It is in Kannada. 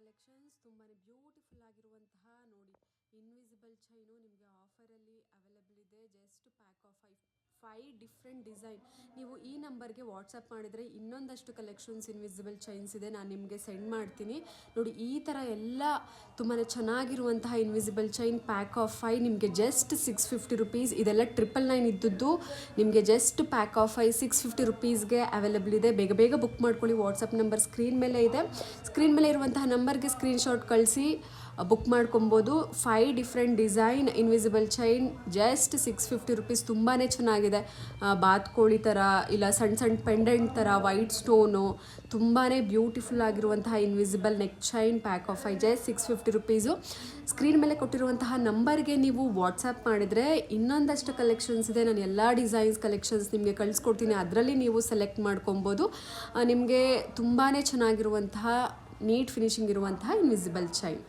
ಕಲೆಕ್ಷನ್ಸ್ ತುಂಬಾ ಬ್ಯೂಟಿಫುಲ್ ಆಗಿರುವಂತಹ ನೋಡಿ ಇನ್ವಿಸಿಬಲ್ ಚೈನು ನಿಮಗೆ ಆಫರಲ್ಲಿ ಅವೈಲಬಲ್ ಇದೆ. Just pack of five different design. ನೀವು ಈ ನಂಬರ್ಗೆ ವಾಟ್ಸಪ್ ಮಾಡಿದರೆ ಇನ್ನೊಂದಷ್ಟು ಕಲೆಕ್ಷನ್ಸ್ ಇನ್ವಿಸಿಬಲ್ ಚೈನ್ಸ್ ಇದೆ, ನಾನು ನಿಮಗೆ ಸೆಂಡ್ ಮಾಡ್ತೀನಿ. ನೋಡಿ ಈ ಥರ ಎಲ್ಲ ತುಂಬಾ ಚೆನ್ನಾಗಿರುವಂತಹ ಇನ್ವಿಸಿಬಲ್ ಚೈನ್ ಪ್ಯಾಕ್ ಆಫ್ 5 ನಿಮಗೆ ಜಸ್ಟ್ 650 ರುಪೀಸ್. ಇದೆಲ್ಲ 999 ಇದ್ದದ್ದು ನಿಮಗೆ ಜಸ್ಟ್ ಪ್ಯಾಕ್ ಆಫ್ 5 650 ರುಪೀಸ್ಗೆ ಅವೈಲಬಲ್ ಇದೆ. ಬೇಗ ಬೇಗ ಬುಕ್ ಮಾಡ್ಕೊಳ್ಳಿ. ವಾಟ್ಸಪ್ ನಂಬರ್ ಸ್ಕ್ರೀನ್ ಮೇಲೆ ಇದೆ. ಸ್ಕ್ರೀನ್ ಮೇಲೆ ಇರುವಂತಹ ನಂಬರ್ಗೆ ಸ್ಕ್ರೀನ್ಶಾಟ್ ಕಳಿಸಿ ಬುಕ್ ಮಾಡ್ಕೊಬೋದು. 5 different design invisible chain just 650 rupees. ತುಂಬಾ ಚೆನ್ನಾಗಿದೆ. ಬಾತ್ಕೋಳಿ ಥರ ಇಲ್ಲ ಸಣ್ಣ ಸಣ್ಣ ಪೆಂಡೆಂಟ್ ಥರ ವೈಟ್ ಸ್ಟೋನು ತುಂಬಾ ಬ್ಯೂಟಿಫುಲ್ ಆಗಿರುವಂತಹ invisible neck chain pack of 5 just 650 rupees. Screen ಮೇಲೆ ಕೊಟ್ಟಿರುವಂತಹ ನಂಬರ್ಗೆ ನೀವು ವಾಟ್ಸಪ್ ಮಾಡಿದರೆ ಇನ್ನೊಂದಷ್ಟು ಕಲೆಕ್ಷನ್ಸ್ ಇದೆ. ನಾನು ಎಲ್ಲ ಡಿಸೈನ್ಸ್ ಕಲೆಕ್ಷನ್ಸ್ ನಿಮಗೆ ಕಳಿಸ್ಕೊಡ್ತೀನಿ. ಅದರಲ್ಲಿ ನೀವು ಸೆಲೆಕ್ಟ್ ಮಾಡ್ಕೊಬೋದು. ನಿಮಗೆ ತುಂಬಾ ಚೆನ್ನಾಗಿರುವಂತಹ ನೀಟ್ ಫಿನಿಶಿಂಗ್ ಇರುವಂತಹ ಇನ್ವಿಸಿಬಲ್ ಚೈನ್.